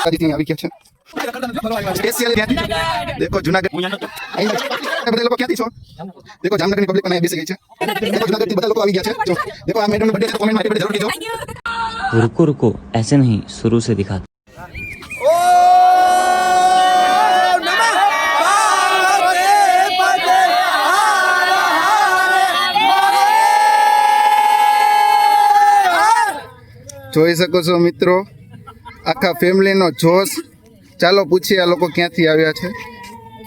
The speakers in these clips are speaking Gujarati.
માતાજી થી આવી ગયા છે स्पेशल देखो जूनागढ़ બધા લોકો ક્યાંથી છો देखो जामनगर ની પબ્લિક પણ બેસી ગઈ છે देखो जूनागढ़ થી બધા લોકો આવી ગયા છે देखो આ મેડમ નો બર્થડે છે કોમેન્ટ માં હેપી બર્થડે જરૂર કીજો रुको रुको ऐसे नहीं शुरू से दिखा જોઈ શકો છો મિત્રો આખા ફેમિલીનો જોશ ચાલો પૂછીએ આ લોકો ક્યાંથી આવ્યા છે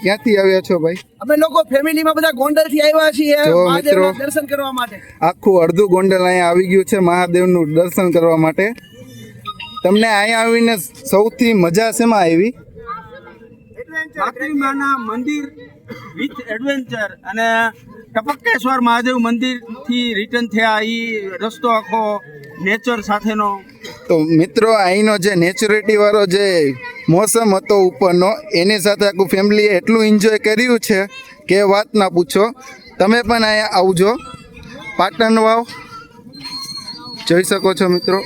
ક્યાંથી આવ્યા છો ભાઈ અમે લોકો ફેમિલીમાં બધા ગોંડલથી આવ્યા છીએ જો મિત્રો મહાદેવના દર્શન કરવા માટે આખું અડધું ગોંડલ અહીંયા આવી ગયું છે મહાદેવનું દર્શન કરવા માટે તમને અહીંયા આવીને સૌથી મજા શેમાં આવી માતૃમાના મંદિર વિથ એડવેન્ચર અને ટપકેશ્વર મહાદેવ મંદિર થી રિટર્ન થયા ઈ રસ્તો આખો નેચર સાથેનો તો મિત્રો અહીંનો જે નેચરિટી વાળો જે મોસમ હતો ઉપરનો એની સાથે આખું ફેમિલીએ એટલું એન્જોય કર્યું છે કે વાત ના પૂછો તમે પણ અહીંયા આવજો પાટણ વાવ જોઈ શકો છો મિત્રો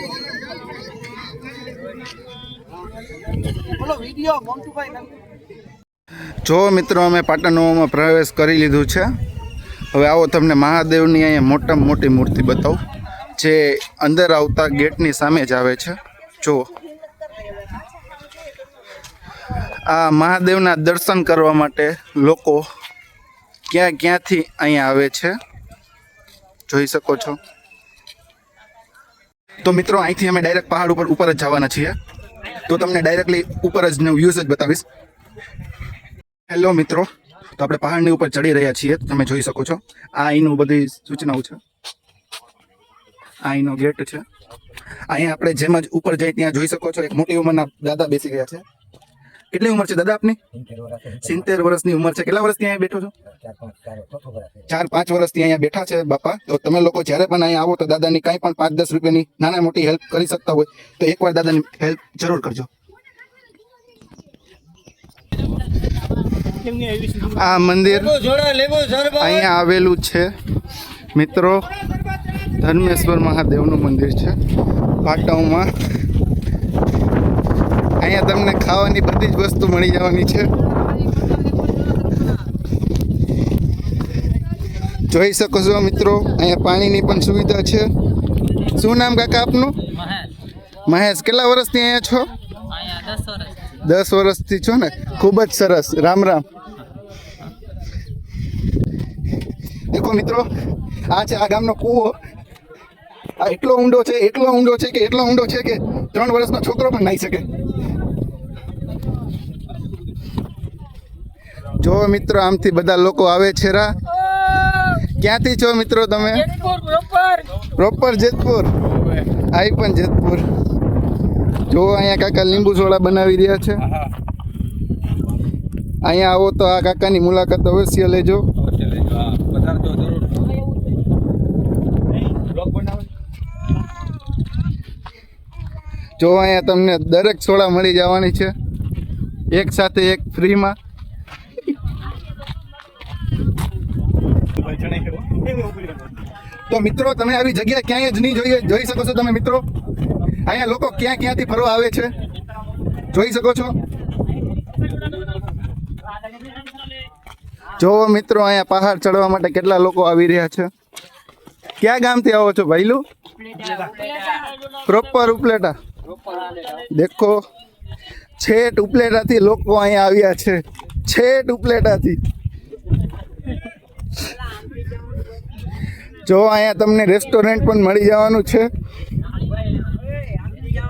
જો મિત્રો અમે પાટણ વાવમાં પ્રવેશ કરી લીધું છે હવે આવો તમને મહાદેવની અહીંયા મોટામાં મોટી મૂર્તિ બતાવું જે અંદર આવતા ગેટની સામે જ આવે છે જો આ મહાદેવના દર્શન કરવા માટે લોકો ક્યાં ક્યાંથી અહીંયા આવે છે જોઈ શકો છો તો મિત્રો અહીંથી અમે ડાયરેક્ટ પહાડ ઉપર જ જવાના છીએ તો તમને ડાયરેક્ટલી ઉપર જ વ્યૂઝ જ બતાવીશ હેલો મિત્રો તો આપણે પહાડની ઉપર ચડી રહ્યા છીએ તમે જોઈ શકો છો આ અહીંનું બધી સૂચનાઓ છે અહીંનો ગેટ છે અહીંયા આપણે જેમ જ ઉપર જઈએ ત્યાં જોઈ શકો છો એક મોટી ઉંમરના દાદા બેસી ગયા છે કેટલી ઉંમર છે દાદા આપની 70 વર્ષની ઉંમર છે કેટલા વર્ષથી અહીંયા બેઠો છો 4-5 વર્ષથી અહીંયા બેઠા છે બાપા તો તમે લોકો જ્યારે પણ અહીંયા આવો તો દાદાની કાંઈ પણ 5-10 રૂપિયાની નાના મોટી હેલ્પ કરી શકતા હોય તો એકવાર દાદાની હેલ્પ જરૂર કરજો આ મંદિર અહીંયા આવેલું છે મિત્રો ધર્મેશ્વર મહાદેવનું મંદિર છે પાટણમાં અહીંયા તમને ખાવાની બધી જ વસ્તુ મળી જવાની છે જોઈ શકો છો મિત્રો અહીંયા પાણીની પણ સુવિધા છે શું નામ કાકા આપનું મહેશ કેટલા વર્ષથી અહીંયા છો 10 વર્ષથી છો ને ખૂબ જ સરસ રામ રામ દેખો મિત્રો આ છે આ ગામનો કૂવો આ એટલો ઊંડો છે કે એટલો ઊંડો છે કે 3 વર્ષનો છોકરો પણ નાહી શકે જો મિત્રો આમથી બધા લોકો આવે છે રા ક્યાંથી છો મિત્રો તમે પ્રોપર જેતપુર આઈ પણ જેતપુર જો અહીંયા કાકા લીંબુ સોડા બનાવી રહ્યા છે અહીંયા આવો તો આ કાકાની મુલાકાત અવશ્ય લેજો જો અહીંયા તમને દરેક સોડા મળી જવાની છે એક સાથે એક ફ્રીમાં તો મિત્રો તમે આવી જગ્યા ક્યાંય જ નહીં જોઈ શકો છો તમે મિત્રો અહીંયા લોકો ક્યાંથી ફરવા આવે છે જોઈ શકો છો જો મિત્રો અહીંયા પહાડ ચડવા માટે કેટલા લોકો આવી રહ્યા છે ક્યાં ગામથી આવો છો ભાઈલું પ્રોપર ઉપલેટા દેખો છેટ ઉપલેટાથી લોકો અહીંયા આવ્યા છે છેટ ઉપલેટાથી જો અહીંયા તમને રેસ્ટોરન્ટ પણ મળી જવાનું છે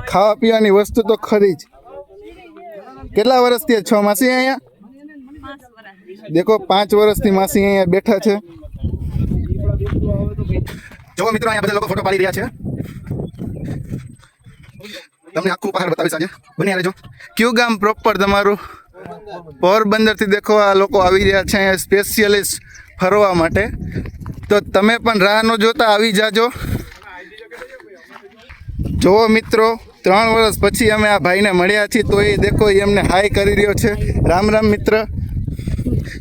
ખાવા પીવાની વસ્તુ તો ખરી જ કેટલા વર્ષથી છો માસી અહીંયા દેખો 5 વર્ષથી માસી અહીંયા બેઠા છે જો મિત્રો અહીંયા બધા લોકો ફોટો પાડી રહ્યા છે તમને આખું પહાડ બતાવીશ આજે બન્યા રહેજો કયું ગામ પ્રોપર તમારું પોરબંદરથી દેખો આ લોકો આવી રહ્યા છે અહીંયા સ્પેશિયલિસ્ટ ફરવા માટે તો તમે પણ રાહ ન જોતા આવી જાજો જો મિત્રો 3 વર્ષ પછી અમે આ ભાઈને મળ્યા છીએ તો એ દેખો એ અમને હાય કરી રહ્યો છે રામ રામ મિત્ર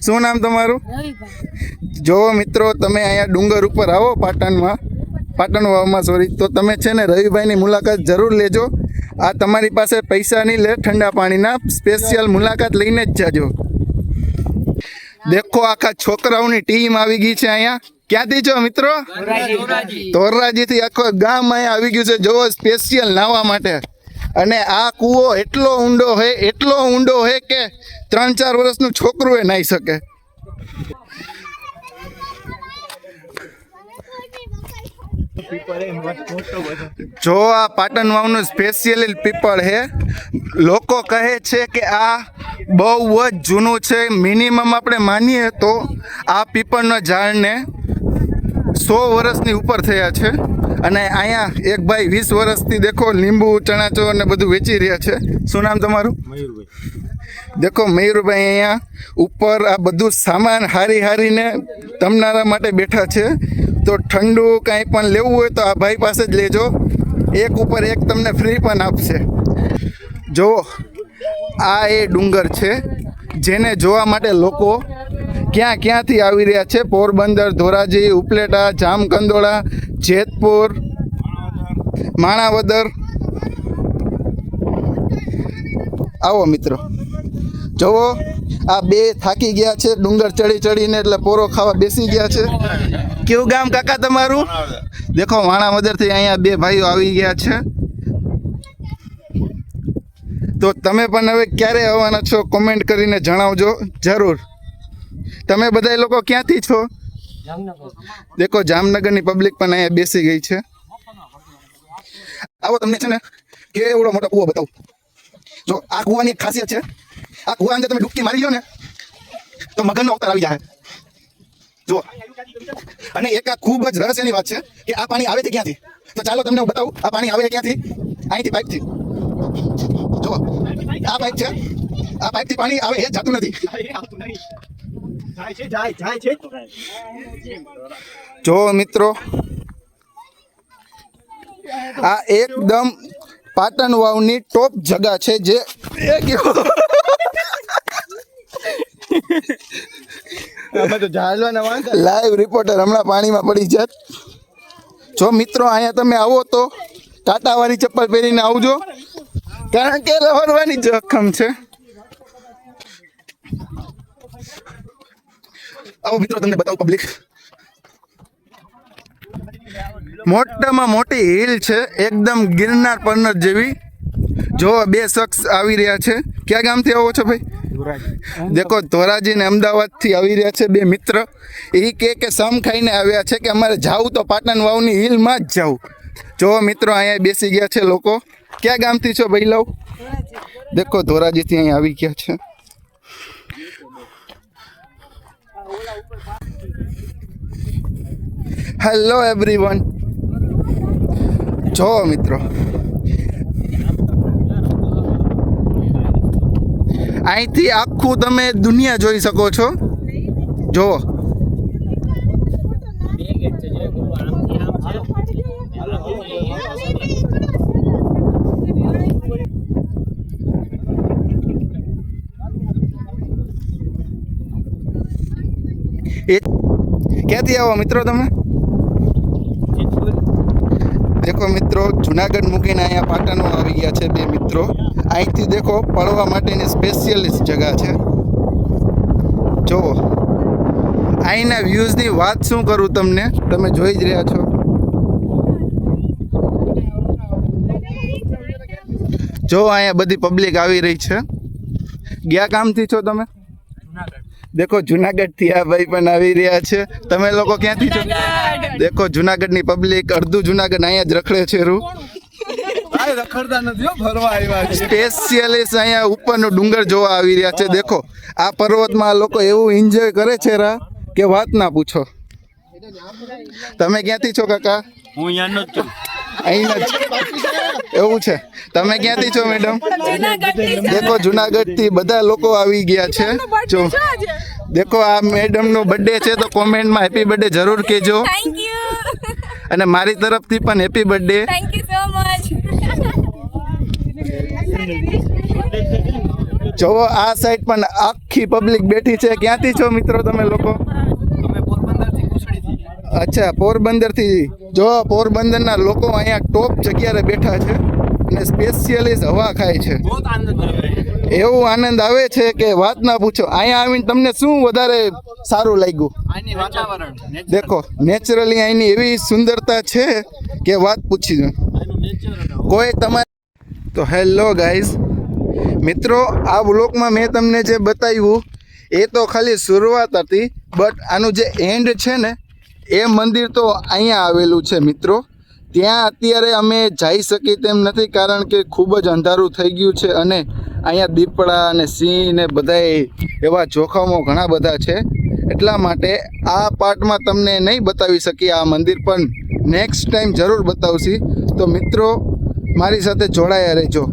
શું નામ તમારું જો મિત્રો તમે અહીંયા ડુંગર ઉપર આવો પાટણ વાવમાં સોરી તો તમે છે ને રવિભાઈની મુલાકાત જરૂર લેજો આ તમારી પાસે પૈસા નહીં લે, ઠંડા પાણીના સ્પેશિયલ મુલાકાત લઈને જ જાજો. દેખો આખા છોકરાઓની ટીમ આવી ગઈ છે અહીંયા. ક્યાંથી છો મિત્રો? ધોરાજીથી આખો ગામ અહીંયા આવી ગયું છે જોવો સ્પેશિયલ નાહવા માટે. અને આ કૂવો એટલો ઊંડો હે કે 3-4 વર્ષનું છોકરું એ નાહી શકે. જો આ પાટણ વાવનું સ્પેશિયલી પીપળ હે. લોકો કહે છે કે આ બહુ જ જૂનું છે. મિનિમમ આપણે માનીએ તો આ પીપળના ઝાડને 100 વર્ષની ઉપર થયા છે. અને અહીંયા એક ભાઈ 20 વર્ષથી દેખો લીંબુ ચણાચો અને બધું વેચી રહ્યા છે. શું નામ તમારું? દેખો મયુરભાઈ અહીંયા ઉપર આ બધું સામાન હારીને તમારા માટે બેઠા છે. તો ઠંડુ કાંઈ પણ લેવું હોય તો આ ભાઈ પાસે જ લેજો. એક ઉપર એક તમને ફ્રી પણ આપશે. જો આ એ ડુંગર છે જેને જોવા માટે લોકો ક્યાંથી આવી રહ્યા છે. પોરબંદર, ધોરાજી, ઉપલેટા, જામકંડોળા, જેતપુર, માણાવદર. આવો મિત્રો, જુઓ આ બે થાકી ગયા છે ડુંગર ચડીને, એટલે પોરો ખાવા બેસી ગયા છે. કેવું ગામ કાકા તમારું? દેખો માણાવદરથી અહીંયા બે ભાઈઓ આવી ગયા છે. તો તમે પણ હવે ક્યારે આવવાના છો કોમેન્ટ કરીને જણાવજો જરૂર. તમે બધા લોકો ક્યાંથી છો? દેખો જામનગરની પબ્લિક પણ અહીંયા બેસી ગઈ છે. આવો તમને છે ને કે એવડો મોટો કૂવો બતાવું. જો આ કૂવાની એક ખાસિયત છે. આ કૂવા અંદર તમે ડૂબકી મારી લો ને તો મગરનો અવતાર આવી જાય. જુઓ, અને એક આ ખૂબ જ રહસ્યની વાત છે કે આ પાણી આવે છે ક્યાંથી. તો ચાલો તમને હું બતાવું આ પાણી આવે ક્યાંથી. અહીંથી પાઇપથી. જુઓ આ પાઇપ છે. આ પાઇપથી પાણી આવે એ જાતું નથી. જો મિત્રો આ એકદમ પાટણ વાવની ટોપ જગા છે જે લાઈવ રિપોર્ટર હમણાં પાણીમાં પડી જાત. જો મિત્રો અહીંયા તમે આવો તો કાંટાવાળી ચપ્પલ પહેરીને આવજો, કારણ કે લહરવાની જોખમ છે. આવો મિત્રો તમને બતાવું પબ્લિક. મોટામાં મોટી હિલ છે એકદમ ગિરનાર પર્વત જેવી. જો બે શખ્સ આવી રહ્યા છે. ક્યાં ગામથી આવો છો ભાઈ? દેખો ધોરાજી ને અમદાવાદથી આવી રહ્યા છે બે મિત્ર. એ કે સમ ખાઈને આવ્યા છે કે અમારે જાવું તો પાટણ વાવની હિલમાં જ જાવું. જો મિત્રો અહીંયા બેસી ગયા છે લોકો. ક્યાં ગામથી છો ભાઈ? લવ દેખો ધોરાજીથી અહીંયા આવી ગયા છે. Hello everyone. જો મિત્રો અહીંથી આખું તમે દુનિયા જોઈ શકો છો. જો ક્યાંથી આવો મિત્રો તમે? દેખો મિત્રો જુનાગઢ મૂકીને અહીંયા પાટણમાં આવી ગયા છે બે મિત્રો. અહીંથી દેખો પડવા માટેની સ્પેશિયલિસ્ટ જગા છે. જુઓ અહીંના વ્યૂઝની વાત શું કરું તમને, તમે જોઈ જ રહ્યા છો. જો અહીંયા બધી પબ્લિક આવી રહી છે. ગયા કામથી છો તમે? દેખો જુનાગઢથી આ ભાઈ પણ આવી રહ્યા છે. તમે લોકો ક્યાંથી છો? દેખો જુનાગઢની પબ્લિક અડધું જુનાગઢ અહીંયા જ રખડે છે. રખડતા નથી, ફરવા આવ્યા છે. સ્પેશિયલિસ્ટ અહીંયા ઉપરનો ડુંગર જોવા આવી રહ્યા છે. દેખો આ પર્વતમાં લોકો એવું એન્જોય કરે છે કે વાત ના પૂછો. તમે ક્યાંથી છો કાકા? હું અહીંયાનો જ છું. અહીંના જ એવું છે. તમે ક્યાંથી છો મેડમ? દેખો જુનાગઢથી બધા લોકો આવી ગયા છે. જો દેખો આ મેડમનો બર્થડે છે તો કોમેન્ટમાં હેપી બર્થડે જરૂર કહેજો. Thank you. અને મારી તરફથી પણ happy birthday. Thank you so much. જો આ સાઈડ પણ આખી પબ્લિક બેઠી છે. ક્યાંથી છો મિત્રો તમે લોકો? અચ્છા પોરબંદરથી. જો પોરબંદરના લોકો અહીંયા ટોપ જગ્યાએ બેઠા છે. અને સ્પેશિયલી હવા ખાય છે. बहुत आनंद आ रहा है. એવું આનંદ આવે છે કે વાત ના પૂછો. અહીંયા આવીને તમને શું વધારે સારું લાગ્યું? આની વાતાવરણ દેખો નેચરલી અહીંની એવી સુંદરતા છે કે વાત પૂછી દો. કોઈ તમારે તો હેલો ગાઈઝ મિત્રો, આ બ્લોગમાં મેં તમને જે બતાવ્યું એ તો ખાલી શરૂઆત હતી, બટ આનું જે એન્ડ છે ને એ મંદિર તો અહીંયા આવેલું છે મિત્રો. ત્યાં અત્યારે અમે જઈ શકી તેમ નથી, કારણ કે ખૂબ જ અંધારું થઈ ગયું છે અને અહીંયા દીપડા અને સિંહ ને બધાય એવા જોખમો ઘણા બધા છે. એટલા માટે આ પાર્ટમાં તમને નહીં બતાવી શકીએ આ મંદિર, પણ નેક્સ્ટ ટાઈમ જરૂર બતાવશી. તો મિત્રો મારી સાથે જોડાયા રહેજો.